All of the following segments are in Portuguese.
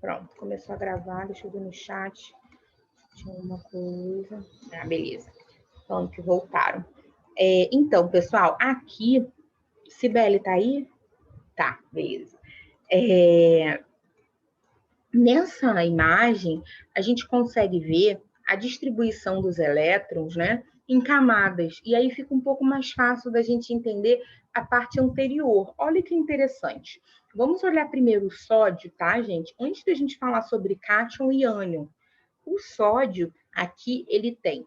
Pronto, começou a gravar, deixa eu ver no chat. Tinha uma coisa. Ah, beleza. Falando que voltaram. Então, pessoal, aqui. Cibele tá aí? Tá, beleza. Nessa imagem, a gente consegue ver a distribuição dos elétrons, né, em camadas. E aí fica um pouco mais fácil da gente entender a parte anterior. Olha que interessante. Vamos olhar primeiro o sódio, tá, gente? Antes da gente falar sobre cátion e ânion. O sódio, aqui, ele tem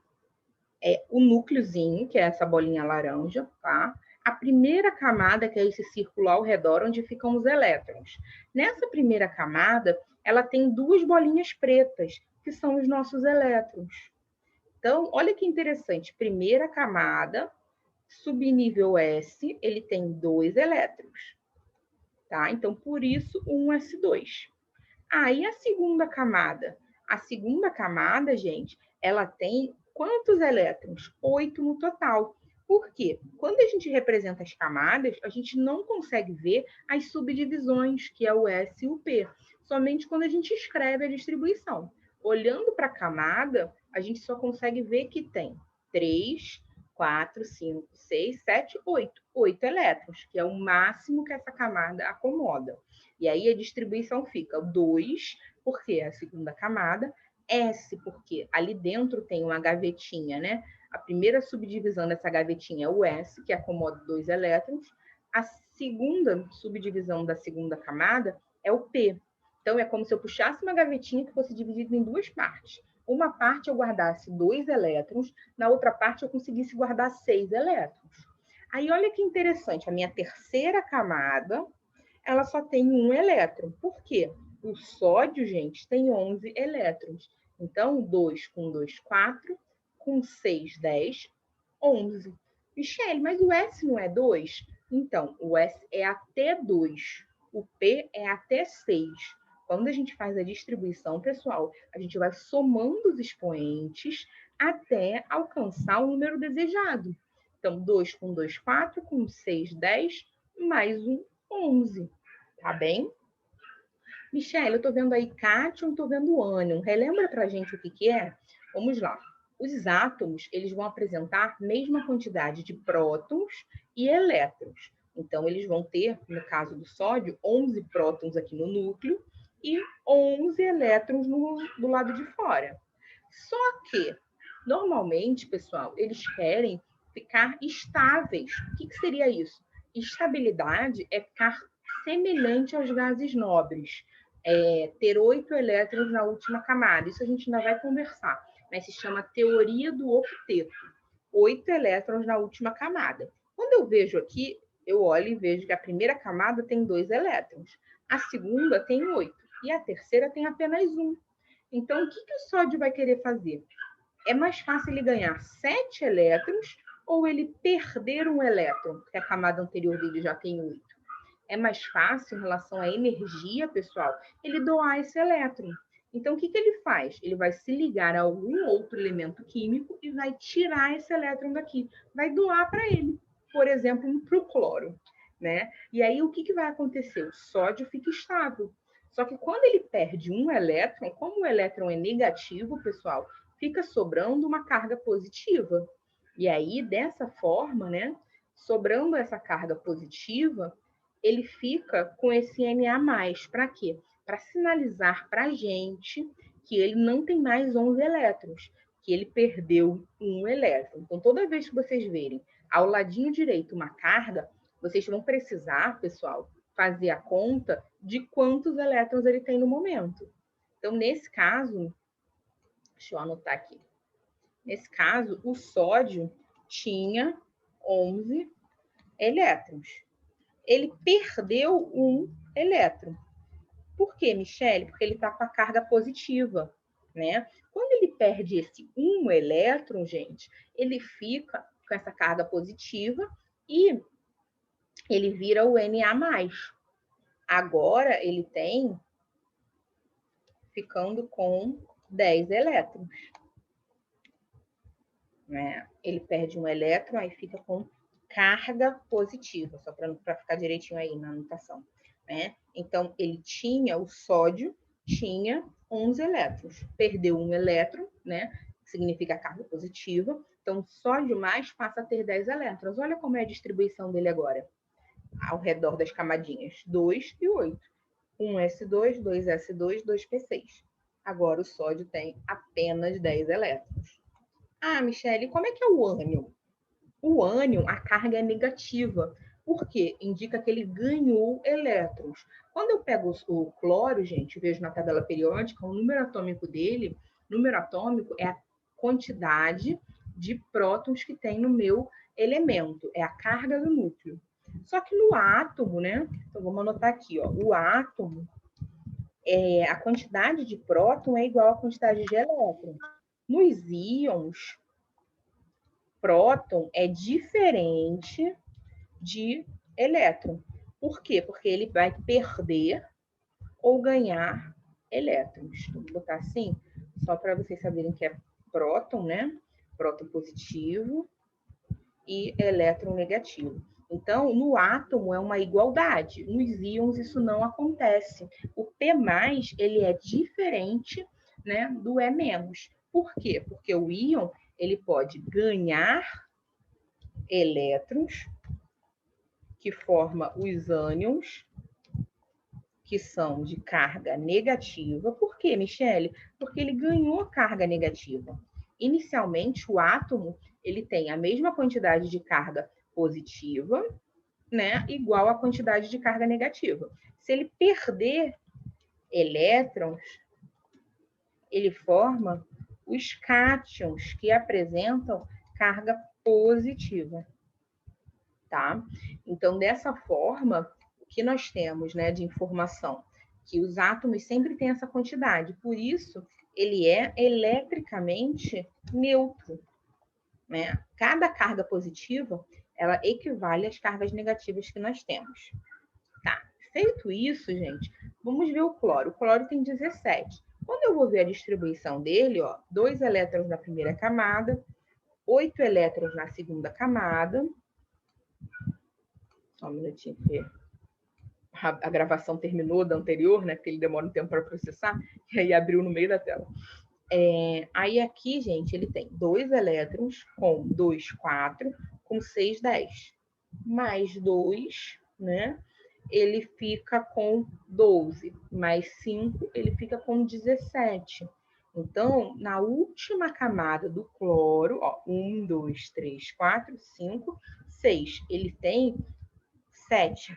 o núcleozinho, que é essa bolinha laranja, tá? A primeira camada, que é esse círculo ao redor, onde ficam os elétrons. Nessa primeira camada, ela tem duas bolinhas pretas, que são os nossos elétrons. Então, olha que interessante. Primeira camada, subnível S, ele tem 2 elétrons. Tá? Então, por isso, um S2. Aí, a segunda camada. A segunda camada, gente, ela tem quantos elétrons? 8 no total. Por quê? Quando a gente representa as camadas, a gente não consegue ver as subdivisões, que é o S e o P, somente quando a gente escreve a distribuição. Olhando para a camada, a gente só consegue ver que tem 3, 4, 5, 6, 7, 8. 8 elétrons, que é o máximo que essa camada acomoda. E aí a distribuição fica 2, porque é a segunda camada, S, porque ali dentro tem uma gavetinha, né? A primeira subdivisão dessa gavetinha é o S, que acomoda 2 elétrons. A segunda subdivisão da segunda camada é o P. Então, é como se eu puxasse uma gavetinha que fosse dividida em duas partes. Uma parte eu guardasse 2 elétrons, na outra parte eu conseguisse guardar 6 elétrons. Aí, olha que interessante, a minha terceira camada, ela só tem um elétron. Por quê? O sódio, gente, tem 11 elétrons. Então, 2 com 2, 4, com 6, 10, 11. Michele, mas o S não é 2? Então, o S é até 2. O P é até 6. Quando a gente faz a distribuição, pessoal, a gente vai somando os expoentes até alcançar o número desejado. Então, 2 com 2, 4, com 6, 10, mais um, 11. Tá bem? Michele, eu estou vendo aí cátion, estou vendo ânion. Relembra para a gente o que é? Vamos lá. Os átomos, eles vão apresentar a mesma quantidade de prótons e elétrons. Então, eles vão ter, no caso do sódio, 11 prótons aqui no núcleo e 11 elétrons do lado de fora. Só que, normalmente, pessoal, eles querem ficar estáveis. O que seria isso? Estabilidade é ficar semelhante aos gases nobres. Ter 8 elétrons na última camada. Isso a gente ainda vai conversar, mas se chama teoria do octeto. 8 elétrons na última camada. Quando eu vejo aqui, eu olho e vejo que a primeira camada tem 2 elétrons, a segunda tem 8 e a terceira tem apenas 1. Então, o que o sódio vai querer fazer? É mais fácil ele ganhar 7 elétrons ou ele perder um elétron, porque a camada anterior dele já tem 8? É mais fácil em relação à energia, pessoal, ele doar esse elétron. Então, o que ele faz? Ele vai se ligar a algum outro elemento químico e vai tirar esse elétron daqui. Vai doar para ele. Por exemplo, para o cloro. Né? E aí, o que vai acontecer? O sódio fica estável. Só que quando ele perde um elétron, como o elétron é negativo, pessoal, fica sobrando uma carga positiva. E aí, dessa forma, né, sobrando essa carga positiva, ele fica com esse Na+. Para quê? Para sinalizar para a gente que ele não tem mais 11 elétrons, que ele perdeu um elétron. Então, toda vez que vocês verem ao ladinho direito uma carga, vocês vão precisar, pessoal, fazer a conta de quantos elétrons ele tem no momento. Então, nesse caso, deixa eu anotar aqui. Nesse caso, o sódio tinha 11 elétrons. Ele perdeu um elétron. Por quê, Michele? Porque ele está com a carga positiva, né? Quando ele perde esse um elétron, gente, ele fica com essa carga positiva e ele vira o Na+. Agora ele tem ficando com 10 elétrons. Né? Ele perde um elétron, aí fica com carga positiva, só para ficar direitinho aí na anotação. Né? Então, ele tinha o sódio, tinha 11 elétrons. Perdeu um elétron, né? Significa carga positiva. Então, só de mais passa a ter 10 elétrons. Olha como é a distribuição dele agora, ao redor das camadinhas. 2 e 8. 1s2, 2s2, 2p6. Agora o sódio tem apenas 10 elétrons. Ah, Michele, como é que é o ânion? O ânion, a carga é negativa. Por quê? Indica que ele ganhou elétrons. Quando eu pego o cloro, gente, vejo na tabela periódica, o número atômico dele, número atômico é a quantidade de prótons que tem no meu elemento, é a carga do núcleo. Só que no átomo, né? Então vamos anotar aqui, ó. O átomo, a quantidade de próton é igual à quantidade de elétron. Nos íons, próton é diferente de elétron. Por quê? Porque ele vai perder ou ganhar elétrons. Vou botar assim, só para vocês saberem que é próton, né? Próton positivo e elétron negativo. Então, no átomo é uma igualdade. Nos íons isso não acontece. O P+, ele é diferente, né, do E-. Por quê? Porque o íon, ele pode ganhar elétrons, que forma os ânions, que são de carga negativa. Por quê, Michele? Porque ele ganhou carga negativa. Inicialmente, o átomo ele tem a mesma quantidade de carga positiva, né, igual à quantidade de carga negativa. Se ele perder elétrons, ele forma os cátions, que apresentam carga positiva, tá? Então, dessa forma, o que nós temos, né, de informação? Que os átomos sempre têm essa quantidade, por isso ele é eletricamente neutro, né? Cada carga positiva, ela equivale às cargas negativas que nós temos. Tá, feito isso, gente, vamos ver o cloro. O cloro tem 17. Quando eu vou ver a distribuição dele, ó, 2 elétrons na primeira camada, 8 elétrons na segunda camada. Só um minutinho, porque a gravação terminou da anterior, né? Porque ele demora um tempo para processar, e aí abriu no meio da tela. Aí aqui, gente, ele tem 2 elétrons com 2, 4, com 6, 10. Mais 2, né? Ele fica com 12. Mais 5, ele fica com 17. Então, na última camada do cloro, ó, 1, 2, 3, 4, 5, 6. Ele tem 7,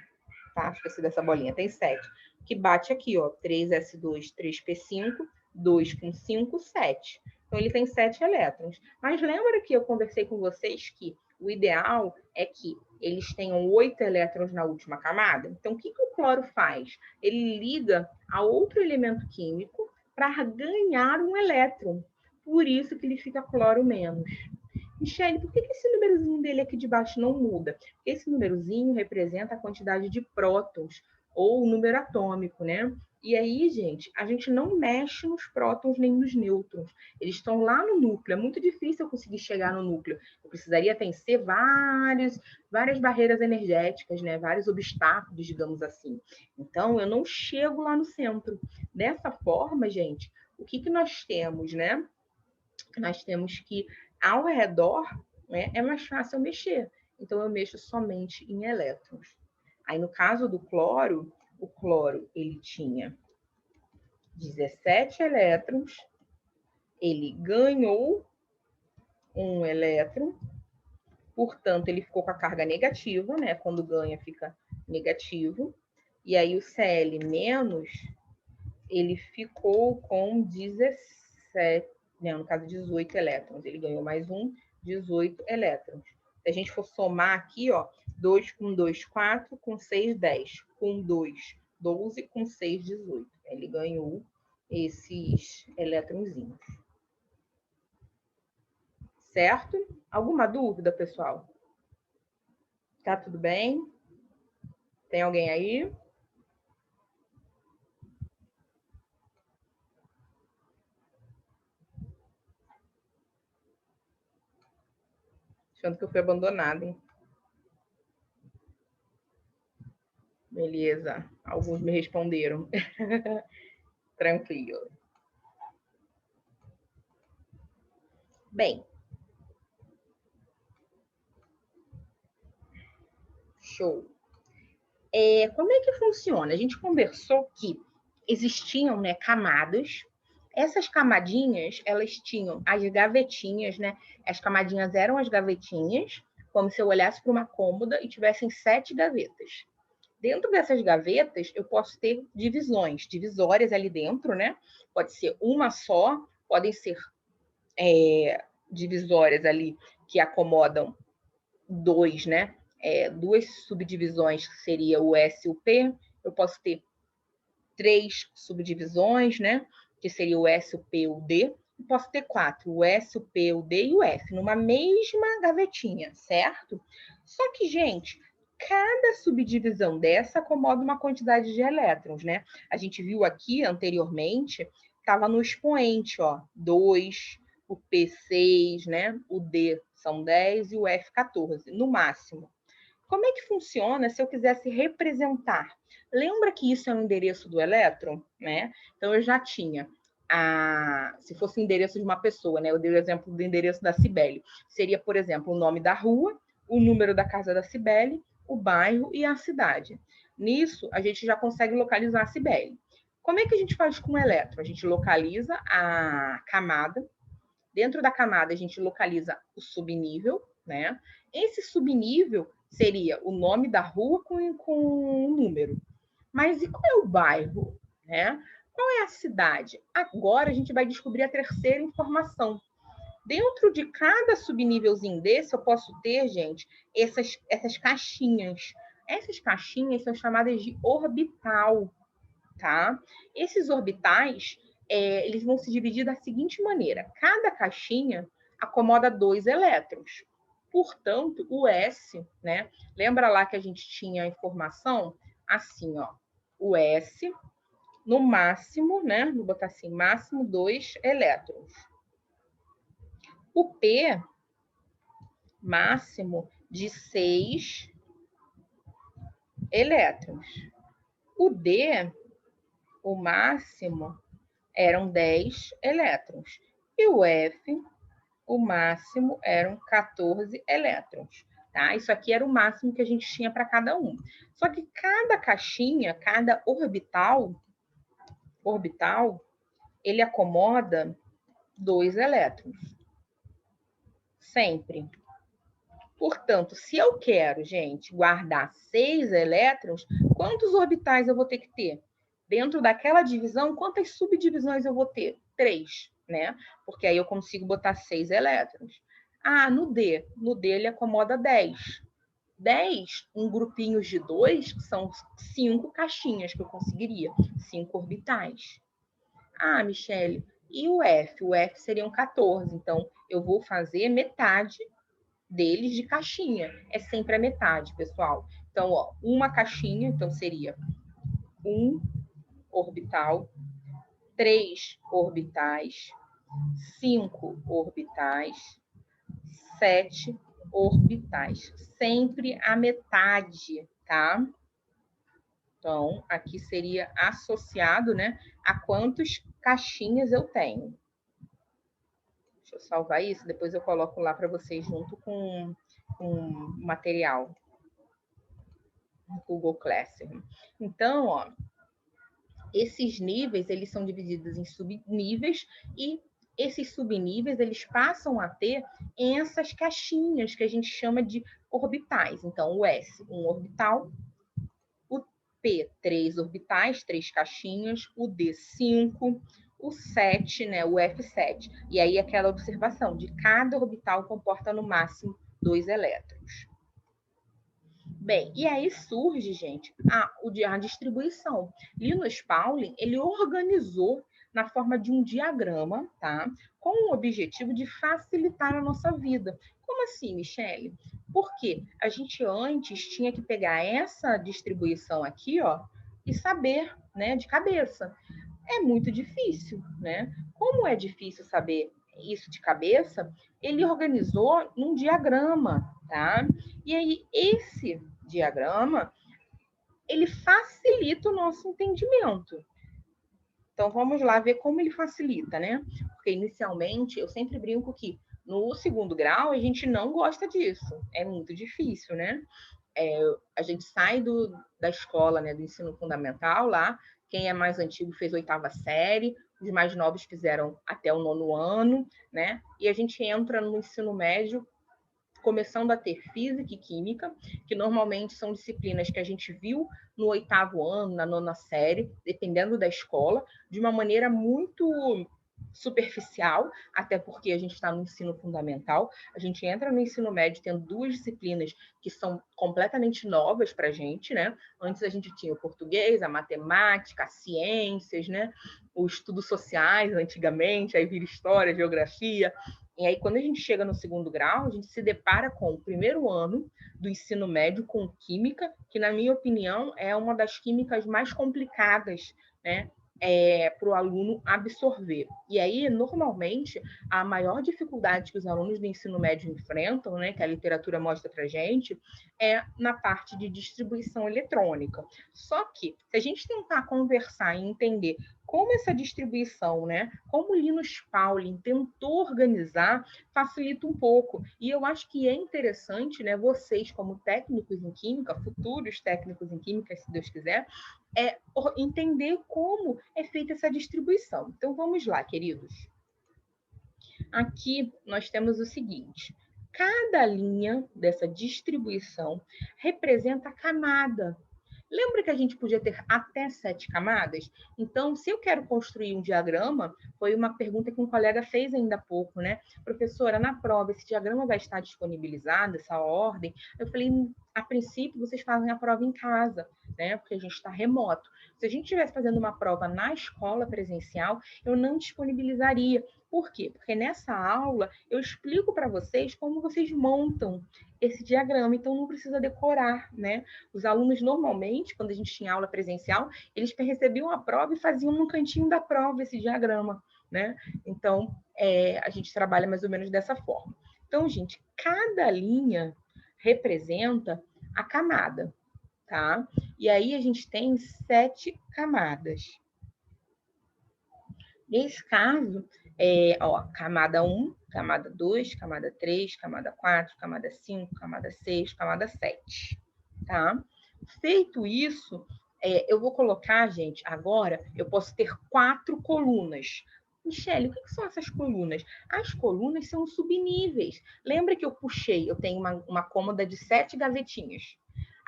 tá? Esqueci dessa bolinha, tem 7. Que bate aqui, ó, 3s2, 3p5, 2 com 5, 7. Então, ele tem 7 elétrons. Mas lembra que eu conversei com vocês que o ideal é que eles tenham 8 elétrons na última camada? Então, o que o cloro faz? Ele liga a outro elemento químico para ganhar um elétron. Por isso que ele fica cloro menos. Michele, por que esse númerozinho dele aqui de baixo não muda? Esse númerozinho representa a quantidade de prótons, ou o número atômico, né? E aí, gente, a gente não mexe nos prótons nem nos nêutrons. Eles estão lá no núcleo. É muito difícil eu conseguir chegar no núcleo. Eu precisaria vencer várias barreiras energéticas, né? Vários obstáculos, digamos assim. Então, eu não chego lá no centro. Dessa forma, gente, o que nós temos, né? Nós temos que, ao redor, né, é mais fácil eu mexer. Então, eu mexo somente em elétrons. Aí, no caso do cloro, o cloro ele tinha 17 elétrons, ele ganhou um elétron, portanto, ele ficou com a carga negativa, né? Quando ganha, fica negativo. E aí, o Cl menos, ele ficou com 17, não, no caso, 18 elétrons. Ele ganhou mais um, 18 elétrons. Se a gente for somar aqui, ó, 2 com 2, 4, com 6, 10. Com 2, 12, com 6, 18. Ele ganhou esses elétronzinhos. Certo? Alguma dúvida, pessoal? Tá tudo bem? Tem alguém aí? Achando que eu fui abandonada, hein? Beleza. Alguns me responderam. Tranquilo. Bem, show. Como é que funciona? A gente conversou que existiam, né, camadas. Essas camadinhas, elas tinham as gavetinhas, né? As camadinhas eram as gavetinhas, como se eu olhasse para uma cômoda e tivessem 7 gavetas. Dentro dessas gavetas, eu posso ter divisões, divisórias ali dentro, né? Pode ser uma só, podem ser divisórias ali que acomodam 2, né? 2 subdivisões, que seria o S e o P. Eu posso ter 3 subdivisões, né? Que seria o S, o P e o D. Eu posso ter 4, o S, o P, o D e o F, numa mesma gavetinha, certo? Só que, gente, cada subdivisão dessa acomoda uma quantidade de elétrons, né? A gente viu aqui anteriormente, estava no expoente, ó, 2, o P 6, né? O D são 10 e o F 14, no máximo. Como é que funciona se eu quisesse representar? Lembra que isso é o endereço do elétron, né? Então eu já tinha se fosse o endereço de uma pessoa, né? Eu dei o exemplo do endereço da Cibele. Seria, por exemplo, o nome da rua, o número da casa da Cibele, o bairro e a cidade. Nisso, a gente já consegue localizar a Cibele. Como é que a gente faz com o elétron? A gente localiza a camada. Dentro da camada, a gente localiza o subnível, né? Esse subnível seria o nome da rua com um número. Mas e qual é o bairro, né? Qual é a cidade? Agora a gente vai descobrir a terceira informação. Dentro de cada subnívelzinho desse, eu posso ter, gente, essas caixinhas. Essas caixinhas são chamadas de orbital, tá? Esses orbitais, eles vão se dividir da seguinte maneira. Cada caixinha acomoda 2 elétrons. Portanto, o S, né? Lembra lá que a gente tinha a informação? Assim, ó. O S, no máximo, né? Vou botar assim, máximo 2 elétrons. O P, máximo de 6 elétrons. O D, o máximo, eram 10 elétrons. E o F, o máximo, eram 14 elétrons. Tá? Isso aqui era o máximo que a gente tinha para cada um. Só que cada caixinha, cada orbital, ele acomoda 2 elétrons. Sempre. Portanto, se eu quero, gente, guardar 6 elétrons, quantos orbitais eu vou ter que ter? Dentro daquela divisão, quantas subdivisões eu vou ter? 3, né? Porque aí eu consigo botar 6 elétrons. No D ele acomoda 10. 10 em grupinhos de 2, que são 5 caixinhas que eu conseguiria, 5 orbitais. Michele, e o F? O F seriam 14, então eu vou fazer metade deles de caixinha. É sempre a metade, pessoal. Então, ó, uma caixinha, então seria 1 orbital, 3 orbitais, 5 orbitais, 7 orbitais. Sempre a metade, tá? Então, aqui seria associado, né, a quantas caixinhas eu tenho. Deixa eu salvar isso, depois eu coloco lá para vocês junto com o material. Google Classroom. Então, ó, esses níveis, eles são divididos em subníveis e esses subníveis, eles passam a ter essas caixinhas que a gente chama de orbitais. Então, o S, um orbital, o P, 3 orbitais, 3 caixinhas, o D, 5, o 7, né, o F7. E aí aquela observação de cada orbital comporta no máximo 2 elétrons. Bem, e aí surge, gente, a distribuição. Linus Pauling, ele organizou na forma de um diagrama, tá? Com o objetivo de facilitar a nossa vida. Como assim, Michele? Porque a gente antes tinha que pegar essa distribuição aqui, ó, e saber, né, de cabeça. É muito difícil, né? Como é difícil saber isso de cabeça, ele organizou num diagrama, tá? E aí, esse diagrama, ele facilita o nosso entendimento. Então, vamos lá ver como ele facilita, né? Porque, inicialmente, eu sempre brinco que no segundo grau a gente não gosta disso. É muito difícil, né? A gente sai da escola, né, do ensino fundamental lá. Quem é mais antigo fez 8ª série, os mais novos fizeram até o 9º ano, né? E a gente entra no ensino médio começando a ter física e química, que normalmente são disciplinas que a gente viu no 8º ano, na 9ª série, dependendo da escola, de uma maneira muito superficial, até porque a gente está no ensino fundamental. A gente entra no ensino médio tendo 2 disciplinas que são completamente novas para a gente, né? Antes a gente tinha o português, a matemática, as ciências, né? Os estudos sociais, antigamente, aí vira história, geografia. E aí, quando a gente chega no segundo grau, a gente se depara com o primeiro ano do ensino médio com química, que, na minha opinião, é uma das químicas mais complicadas, né? Para o aluno absorver. E aí, normalmente, a maior dificuldade que os alunos do ensino médio enfrentam, né, que a literatura mostra para a gente, é na parte de distribuição eletrônica. Só que, se a gente tentar conversar e entender como essa distribuição, né, como o Linus Pauling tentou organizar, facilita um pouco. E eu acho que é interessante, né, vocês, como técnicos em química, futuros técnicos em química, se Deus quiser, entender como é feita essa distribuição. Então, vamos lá, queridos. Aqui nós temos o seguinte: cada linha dessa distribuição representa a camada. Lembra que a gente podia ter até 7 camadas? Então, se eu quero construir um diagrama, foi uma pergunta que um colega fez ainda há pouco, né? Professora, na prova, esse diagrama vai estar disponibilizado, essa ordem? Eu falei, a princípio, vocês fazem a prova em casa, né? Porque a gente está remoto. Se a gente estivesse fazendo uma prova na escola presencial, eu não disponibilizaria. Por quê? Porque nessa aula eu explico para vocês como vocês montam esse diagrama, então não precisa decorar, né? Os alunos, normalmente, quando a gente tinha aula presencial, eles recebiam a prova e faziam no cantinho da prova esse diagrama, né? Então, a gente trabalha mais ou menos dessa forma. Então, gente, cada linha representa a camada, tá? E aí a gente tem 7 camadas. Nesse caso, camada 1, camada 2, camada 3, camada 4, camada 5, camada 6, camada 7, tá? Feito isso, eu vou colocar, gente, agora eu posso ter 4 colunas. Michele, o que são essas colunas? As colunas são subníveis. Lembra que eu tenho uma cômoda de 7 gavetinhas.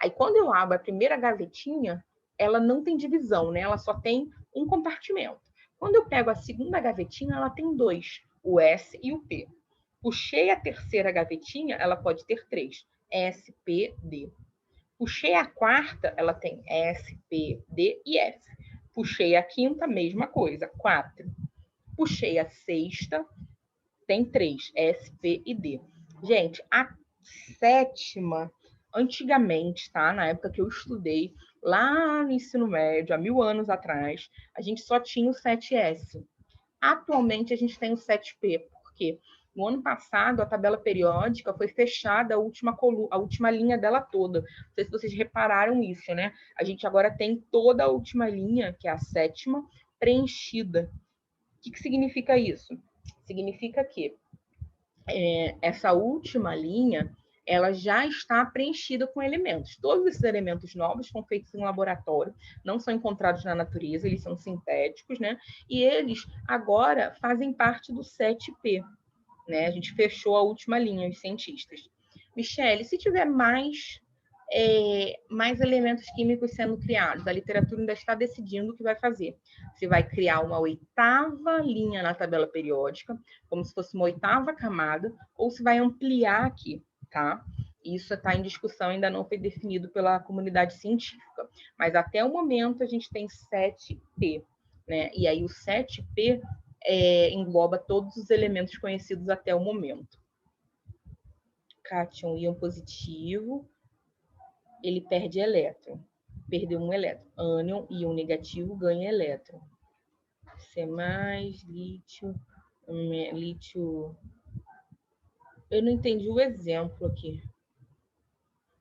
Aí, quando eu abro a primeira gavetinha, ela não tem divisão, né? Ela só tem um compartimento. Quando eu pego a segunda gavetinha, ela tem 2, o S e o P. Puxei a terceira gavetinha, ela pode ter 3, S, P, D. Puxei a quarta, ela tem S, P, D e F. Puxei a quinta, mesma coisa, 4. Puxei a sexta, tem 3, S, P e D. Gente, a sétima, antigamente, tá? Na época que eu estudei, lá no ensino médio, há 1000 anos atrás, a gente só tinha o 7S. Atualmente, a gente tem o 7P. Por quê? No ano passado, a tabela periódica foi fechada, a última linha dela toda. Não sei se vocês repararam isso, né? A gente agora tem toda a última linha, que é a sétima, preenchida. O que significa isso? Significa que essa última linha ela já está preenchida com elementos. Todos esses elementos novos foram feitos em laboratório, não são encontrados na natureza, eles são sintéticos, né? E eles agora fazem parte do 7P, né? A gente fechou a última linha, os cientistas. Michele, se tiver mais elementos químicos sendo criados, a literatura ainda está decidindo o que vai fazer. Se vai criar uma 8ª linha na tabela periódica, como se fosse uma 8ª camada, ou se vai ampliar aqui, tá? Isso está em discussão, ainda não foi definido pela comunidade científica. Mas até o momento a gente tem 7P, né? E aí o 7P engloba todos os elementos conhecidos até o momento. Cátion, íon positivo, ele perde elétron. Perdeu um elétron. Ânion, íon negativo, ganha elétron. C+, lítio, lítio... Eu não entendi o exemplo aqui.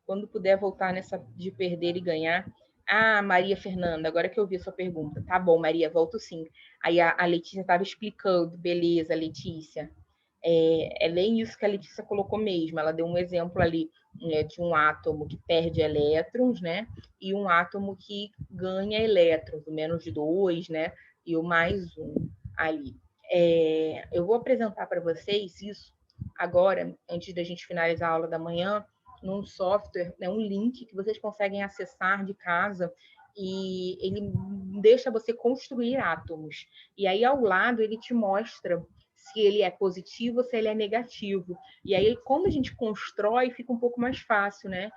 Quando puder voltar nessa de perder e ganhar. Ah, Maria Fernanda, agora que eu vi a sua pergunta. Tá bom, Maria, volto sim. Aí a Letícia estava explicando, beleza, Letícia. É bem isso que a Letícia colocou mesmo. Ela deu um exemplo ali, né, de um átomo que perde elétrons, né? E um átomo que ganha elétrons, o -2, né? E o +1 ali. Eu vou apresentar para vocês isso agora, antes da gente finalizar a aula da manhã, num software, né, um link que vocês conseguem acessar de casa e ele deixa você construir átomos. E aí, ao lado, ele te mostra se ele é positivo ou se ele é negativo. E aí, quando a gente constrói, fica um pouco mais fácil, né?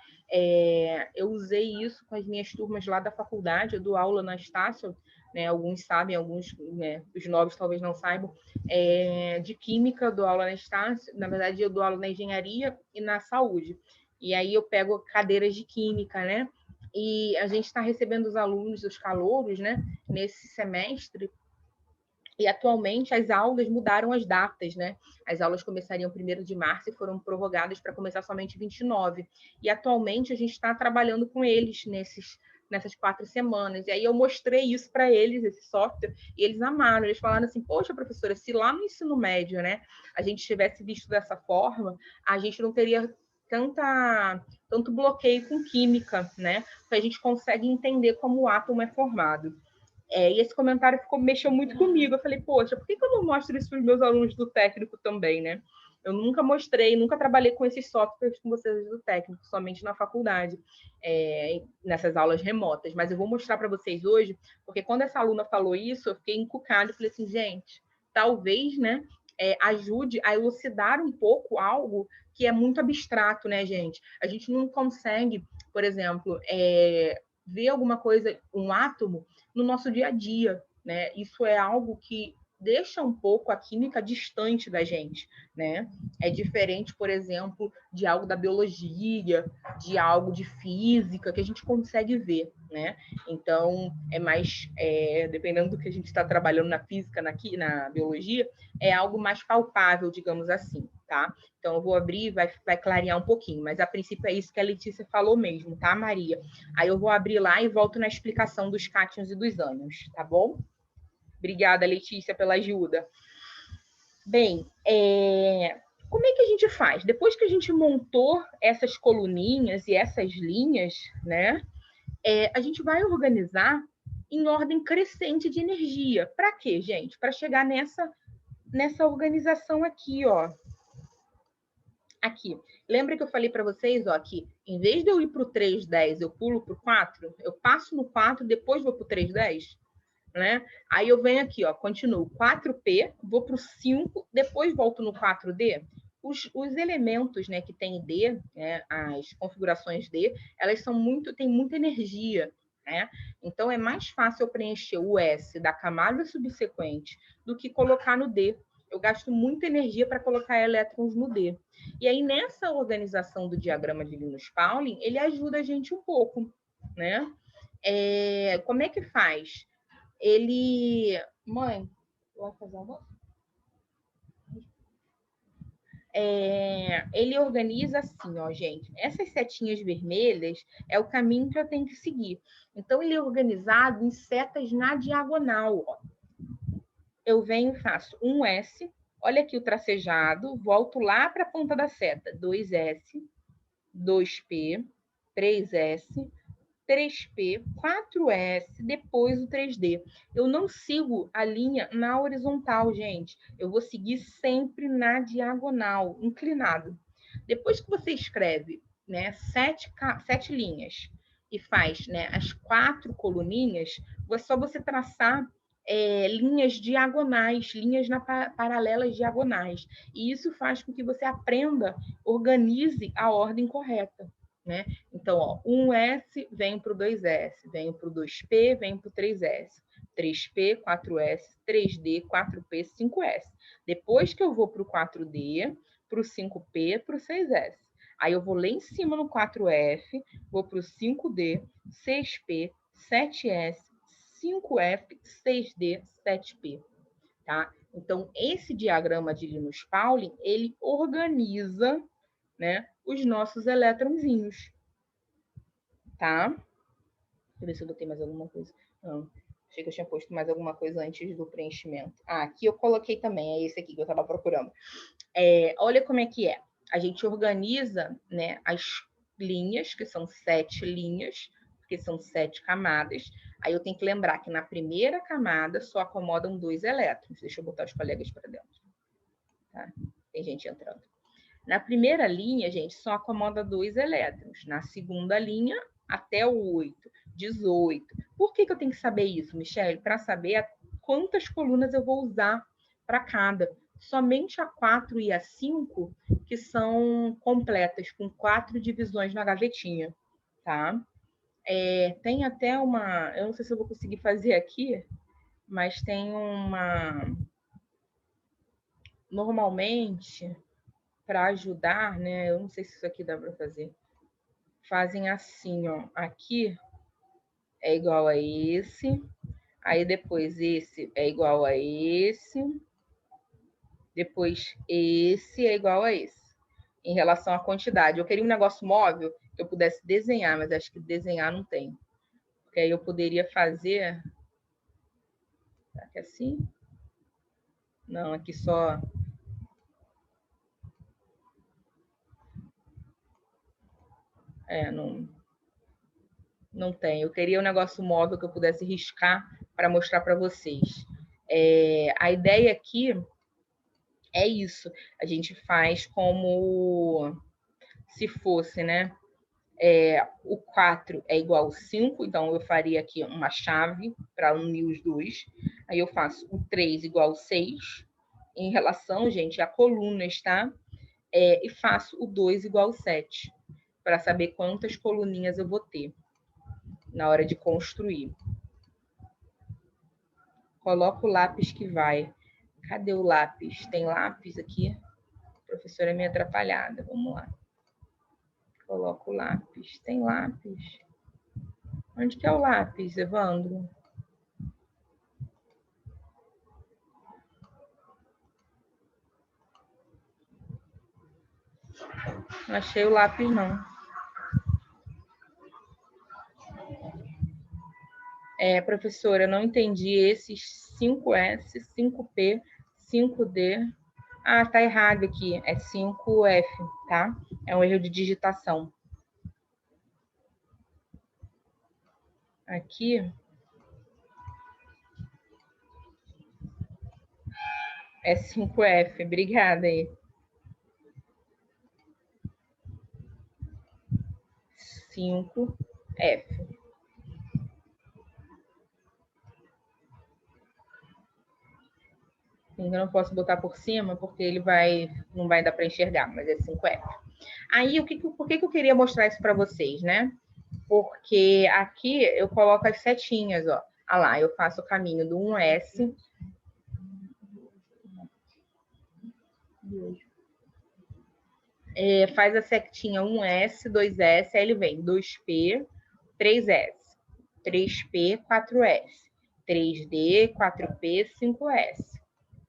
Eu usei isso com as minhas turmas lá da faculdade, eu dou aula na Estácio, né? Alguns sabem, alguns, né, os novos talvez não saibam, de química, eu dou aula na Estácio, na verdade eu dou aula na engenharia e na saúde. E aí eu pego cadeiras de química, né? E a gente está recebendo os alunos, os calouros, né, nesse semestre. E atualmente as aulas mudaram as datas, né? As aulas começariam 1º de março e foram prorrogadas para começar somente 29. E atualmente a gente está trabalhando com eles nessas 4 semanas. E aí eu mostrei isso para eles, esse software, e eles amaram. Eles falaram assim: poxa, professora, se lá no ensino médio, né, a gente tivesse visto dessa forma, a gente não teria tanto bloqueio com química, né? Porque a gente consegue entender como o átomo é formado. E esse comentário mexeu muito comigo. Eu falei, poxa, por que eu não mostro isso para os meus alunos do técnico também, né? Eu nunca mostrei, nunca trabalhei com esses softwares com vocês do técnico, somente na faculdade, nessas aulas remotas. Mas eu vou mostrar para vocês hoje, porque quando essa aluna falou isso, eu fiquei encucada e falei assim, gente, talvez, né, ajude a elucidar um pouco algo que é muito abstrato, né, gente? A gente não consegue, por exemplo, ver alguma coisa, um átomo, no nosso dia a dia, né? Isso é algo que deixa um pouco a química distante da gente, né? É diferente, por exemplo, de algo da biologia, de algo de física que a gente consegue ver, né? Então, é mais, dependendo do que a gente está trabalhando na física, na biologia, é algo mais palpável, digamos assim, tá? Então, eu vou abrir, vai clarear um pouquinho, mas a princípio é isso que a Letícia falou mesmo, tá, Maria? Aí eu vou abrir lá e volto na explicação dos cátions e dos ânions, tá bom? Obrigada, Letícia, pela ajuda. Bem, como é que a gente faz? Depois que a gente montou essas coluninhas e essas linhas, né? A gente vai organizar em ordem crescente de energia. Para quê, gente? Para chegar nessa organização aqui, ó. Aqui. Lembra que eu falei para vocês, ó, que em vez de eu ir para o 3,10, eu pulo para o 4, eu passo no 4, depois vou para o 3,10, né? Aí eu venho aqui, ó, continuo 4P, vou para o 5, depois volto no 4D. Os elementos, né, que tem D, né, as configurações D, elas têm muita energia, né? Então é mais fácil eu preencher o S da camada subsequente do que colocar no D. Eu gasto muita energia para colocar elétrons no D. E aí, nessa organização do diagrama de Linus-Pauling, ele ajuda a gente um pouco, né? Como é que faz? Ele... Mãe, vai fazer almoço? Ele organiza assim, ó, gente. Essas setinhas vermelhas é o caminho que eu tenho que seguir. Então, ele é organizado em setas na diagonal, ó. Eu venho e faço um S, olha aqui o tracejado, volto lá para a ponta da seta, 2S, 2P, 3S, 3P, 4S, depois o 3D. Eu não sigo a linha na horizontal, gente. Eu vou seguir sempre na diagonal, inclinado. Depois que você escreve, né, 7 linhas e faz, né, as 4 coluninhas, é só você traçar linhas diagonais, linhas paralelas diagonais. E isso faz com que você aprenda, organize a ordem correta, né? Então, ó, 1S vem para o 2S, vem para o 2P, vem para o 3S. 3P, 4S, 3D, 4P, 5S. Depois que eu vou para o 4D, para o 5P, para o 6S. Aí eu vou lá em cima no 4F, vou para o 5D, 6P, 7S, 5F, 6D, 7P. Tá? Então, esse diagrama de Linus-Pauling, ele organiza, né, os nossos elétronzinhos, tá? eu ver se eu botei mais alguma coisa. Não, achei que eu tinha posto mais alguma coisa antes do preenchimento. Ah, aqui eu coloquei também, é esse aqui que eu estava procurando. Olha como é que é. A gente organiza, né, as linhas, que são 7 linhas, porque são 7 camadas. Aí eu tenho que lembrar que na primeira camada só acomodam 2 elétrons. Deixa eu botar os colegas para dentro. Tá? Tem gente entrando. Na primeira linha, gente, só acomoda 2 elétrons. Na segunda linha, até o 8, 18. Por que eu tenho que saber isso, Michele? Para saber quantas colunas eu vou usar para cada. Somente a 4 e a 5 que são completas, com 4 divisões na gavetinha, tá? Tem até uma... Eu não sei se eu vou conseguir fazer aqui, mas tem uma... Normalmente, para ajudar, né? Eu não sei se isso aqui dá para fazer. Fazem assim, ó. Aqui é igual a esse. Aí depois esse é igual a esse. Depois esse é igual a esse. Em relação à quantidade. Eu queria um negócio móvel que eu pudesse desenhar, mas acho que desenhar não tem. Porque aí eu poderia fazer... Será que é assim? Não, aqui só... não tem. Eu queria um negócio móvel que eu pudesse riscar para mostrar para vocês. A ideia aqui é isso. A gente faz como se fosse, né? O 4 é igual ao 5, então eu faria aqui uma chave para unir os dois. Aí eu faço o 3 igual ao 6, em relação, gente, a colunas, tá? E faço o 2 igual ao 7, para saber quantas coluninhas eu vou ter na hora de construir. Coloca o lápis que vai. Cadê o lápis? Tem lápis aqui? A professora é meio atrapalhada. Vamos lá. Coloco o lápis. Tem lápis? Onde que é o lápis, Evandro? Não achei o lápis, não. Professora, não entendi esses 5S, 5P, 5D. Ah, tá errado aqui. É 5F, tá? É um erro de digitação. Aqui é 5F. Obrigada aí. 5F. Eu não posso botar por cima, porque ele não vai dar para enxergar, mas é 5F. Aí, por que eu queria mostrar isso para vocês, né? Porque aqui eu coloco as setinhas, ó. Ah lá, eu faço o caminho do 1S. Faz a setinha 1S, 2S, aí ele vem 2P, 3S, 3P, 4S, 3D, 4P, 5S,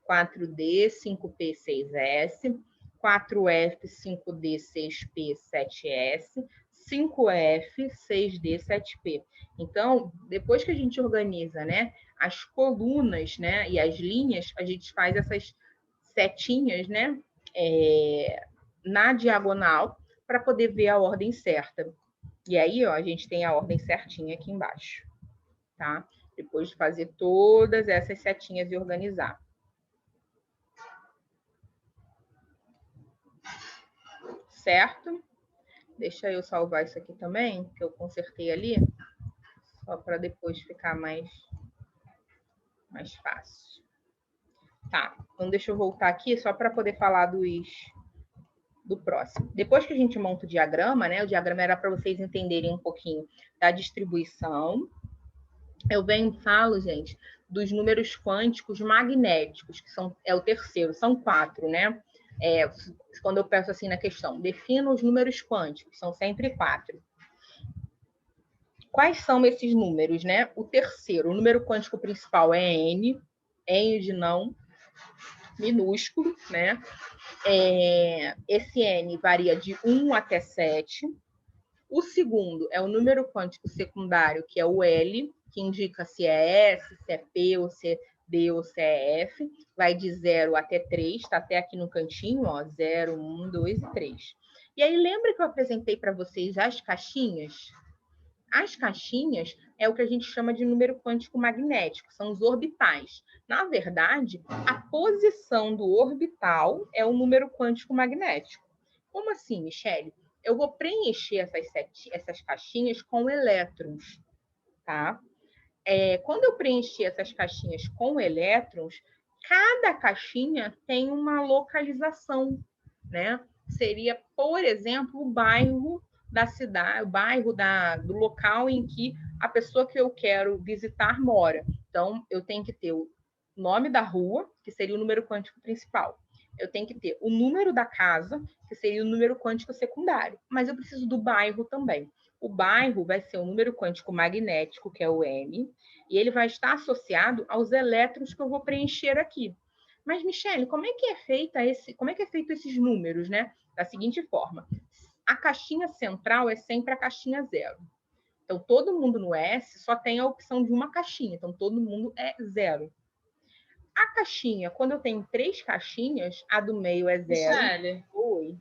4D, 5P, 6S, 4F, 5D, 6P, 7S, 5F, 6D, 7P. Então, depois que a gente organiza, né, as colunas, né, e as linhas, a gente faz essas setinhas, né, na diagonal para poder ver a ordem certa. E aí, ó, a gente tem a ordem certinha aqui embaixo, tá? Depois de fazer todas essas setinhas e organizar. Certo? Deixa eu salvar isso aqui também, que eu consertei ali, só para depois ficar mais fácil. Tá, então deixa eu voltar aqui só para poder falar do próximo. Depois que a gente monta o diagrama, né? O diagrama era para vocês entenderem um pouquinho da distribuição. Eu venho e falo, gente, dos números quânticos magnéticos, que é o terceiro, são 4, né? Quando eu peço assim na questão, defina os números quânticos, são sempre 4. Quais são esses números, né? O terceiro, o número quântico principal é N, N de não, minúsculo, né? Esse N varia de 1 até 7. O segundo é o número quântico secundário, que é o L, que indica se é S, se é P, ou se é D, ou se é F. Vai de 0 até 3, está até aqui no cantinho, ó, 0, 1, 2 e 3. E aí, lembra que eu apresentei para vocês as caixinhas? As caixinhas é o que a gente chama de número quântico magnético, são os orbitais. Na verdade, a posição do orbital é o número quântico magnético. Como assim, Michele? Eu vou preencher essas caixinhas com elétrons, tá? Quando eu preencher essas caixinhas com elétrons, cada caixinha tem uma localização, né? Seria, por exemplo, o bairro da cidade, o bairro do local em que a pessoa que eu quero visitar mora. Então, eu tenho que ter o nome da rua, que seria o número quântico principal. Eu tenho que ter o número da casa, que seria o número quântico secundário. Mas eu preciso do bairro também. O bairro vai ser o número quântico magnético, que é o M, e ele vai estar associado aos elétrons que eu vou preencher aqui. Mas, Michele, como é que é feito esses números, né? Da seguinte forma: a caixinha central é sempre a caixinha 0. Então, todo mundo no S só tem a opção de uma caixinha. Então, todo mundo é 0. A caixinha, quando eu tenho 3 caixinhas, a do meio é 0. Michele, Oi.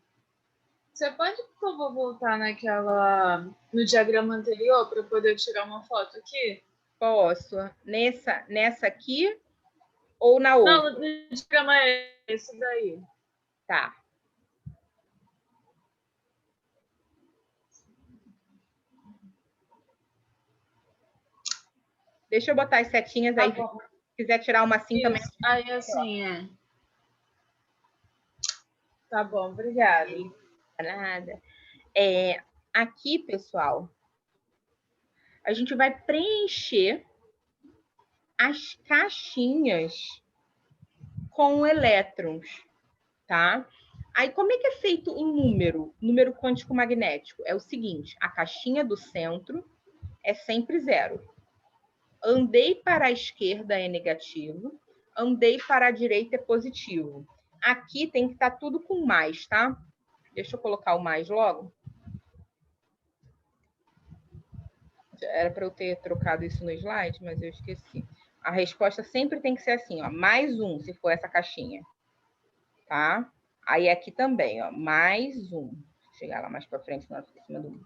você pode, por favor, voltar no diagrama anterior para eu poder tirar uma foto aqui? Posso. Nessa aqui ou na outra? Não, no diagrama é esse daí. Tá. Deixa eu botar as setinhas aí. Bom. Se quiser tirar uma assim Isso. também. Aí assim é. Tá bom, obrigada. Nada. Aqui, pessoal, a gente vai preencher as caixinhas com elétrons, tá? Aí, como é que é feito um número quântico magnético? É o seguinte, a caixinha do centro é sempre 0. Andei para a esquerda é negativo, andei para a direita é positivo. Aqui tem que estar tudo com mais, tá? Deixa eu colocar o mais logo. Era para eu ter trocado isso no slide, mas eu esqueci. A resposta sempre tem que ser assim, ó, mais 1, se for essa caixinha. Tá? Aí aqui também, ó, mais 1. Vou chegar lá mais para frente, não fica em cima do 1.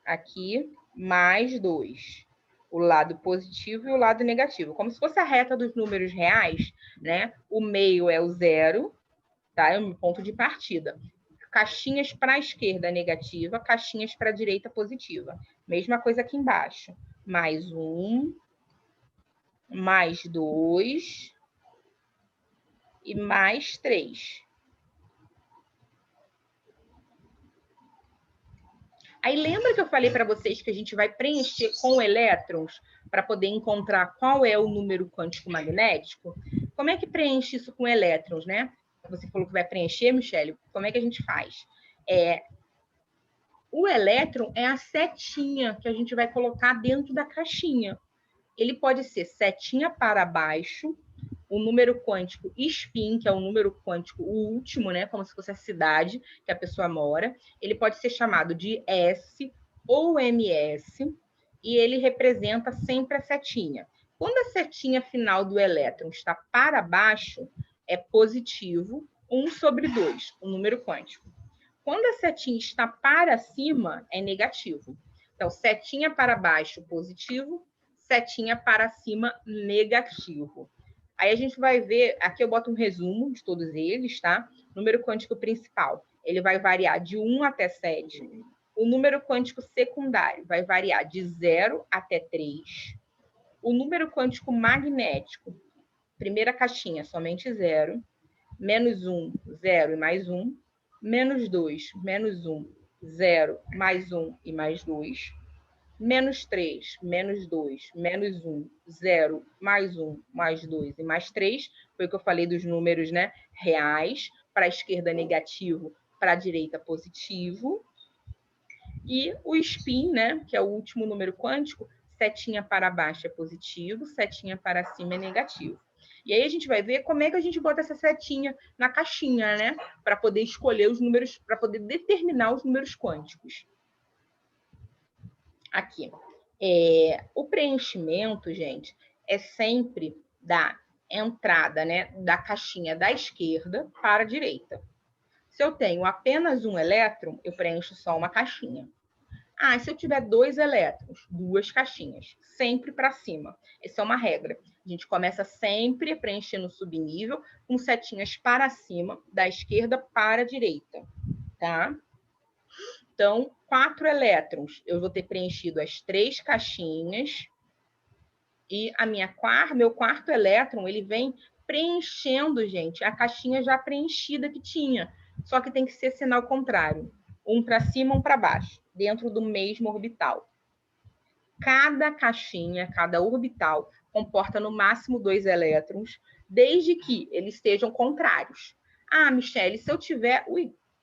Aqui, mais 2. O lado positivo e o lado negativo. Como se fosse a reta dos números reais, né? O meio é o 0, tá? É o meu ponto de partida. Caixinhas para a esquerda negativa, caixinhas para a direita positiva. Mesma coisa aqui embaixo. Mais 1, mais 2 e mais 3. Aí lembra que eu falei para vocês que a gente vai preencher com elétrons para poder encontrar qual é o número quântico magnético? Como é que preenche isso com elétrons, né? Você falou que vai preencher, Michele. Como é que a gente faz? O elétron é a setinha que a gente vai colocar dentro da caixinha. Ele pode ser setinha para baixo, o número quântico spin, que é o número quântico o último, né? Como se fosse a cidade que a pessoa mora. Ele pode ser chamado de S ou MS, e ele representa sempre a setinha. Quando a setinha final do elétron está para baixo, é positivo, 1/2, o número quântico. Quando a setinha está para cima, é negativo. Então, setinha para baixo, positivo, setinha para cima, negativo. Aí a gente vai ver, aqui eu boto um resumo de todos eles, tá? Número quântico principal, ele vai variar de 1 até 7. O número quântico secundário vai variar de 0 até 3. O número quântico magnético, primeira caixinha, somente 0. Menos 1, 0 e mais 1. Menos 2, menos 1, 0, mais 1 e mais 2. Menos 3, menos 2, menos 1, 0, mais 1, mais 2 e mais 3. Foi o que eu falei dos números, né? Reais. Para a esquerda, negativo. Para a direita, positivo. E o spin, né? Que é o último número quântico. Setinha para baixo é positivo, setinha para cima é negativo. E aí a gente vai ver como é que a gente bota essa setinha na caixinha, né? Para poder escolher os números, para poder determinar os números quânticos. Aqui. O preenchimento, gente, é sempre da entrada, né, da caixinha da esquerda para a direita. Se eu tenho apenas um elétron, eu preencho só uma caixinha. Se eu tiver 2 elétrons, 2 caixinhas, sempre para cima. Essa é uma regra. A gente começa sempre a preencher no subnível com setinhas para cima, da esquerda para a direita, tá? Então, 4 elétrons, eu vou ter preenchido as 3 caixinhas e meu quarto elétron, ele vem preenchendo, gente, a caixinha já preenchida que tinha. Só que tem que ser sinal contrário. Um para cima, um para baixo, dentro do mesmo orbital. Cada caixinha, cada orbital, comporta no máximo 2 elétrons, desde que eles estejam contrários. Michele, se eu tiver...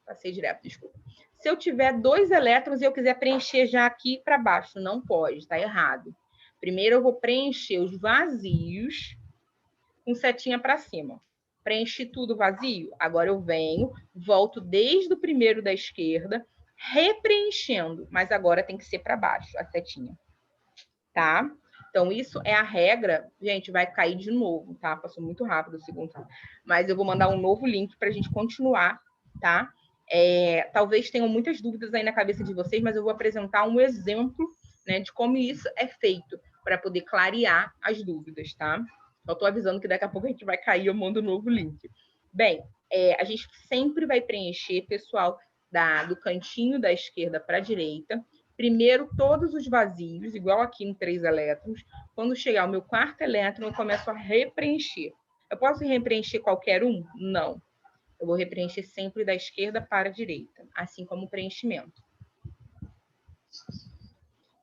Passei direto, desculpa. Se eu tiver 2 elétrons e eu quiser preencher já aqui para baixo, não pode, está errado. Primeiro eu vou preencher os vazios com setinha para cima. Preenchi tudo vazio, agora eu venho, volto desde o primeiro da esquerda, repreenchendo, mas agora tem que ser para baixo a setinha. Tá? Então, isso é a regra. Gente, vai cair de novo, tá? Passou muito rápido o segundo. Mas eu vou mandar um novo link para a gente continuar, tá? Talvez tenham muitas dúvidas aí na cabeça de vocês, mas eu vou apresentar um exemplo, né, de como isso é feito, para poder clarear as dúvidas, tá? Eu estou avisando que daqui a pouco a gente vai cair, eu mando um novo link. Bem, a gente sempre vai preencher, pessoal, do cantinho da esquerda para a direita. Primeiro, todos os vazios, igual aqui em 3 elétrons. Quando chegar o meu quarto elétron, eu começo a repreencher. Eu posso repreencher qualquer um? Não. Eu vou repreencher sempre da esquerda para a direita, assim como o preenchimento.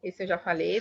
Esse eu já falei,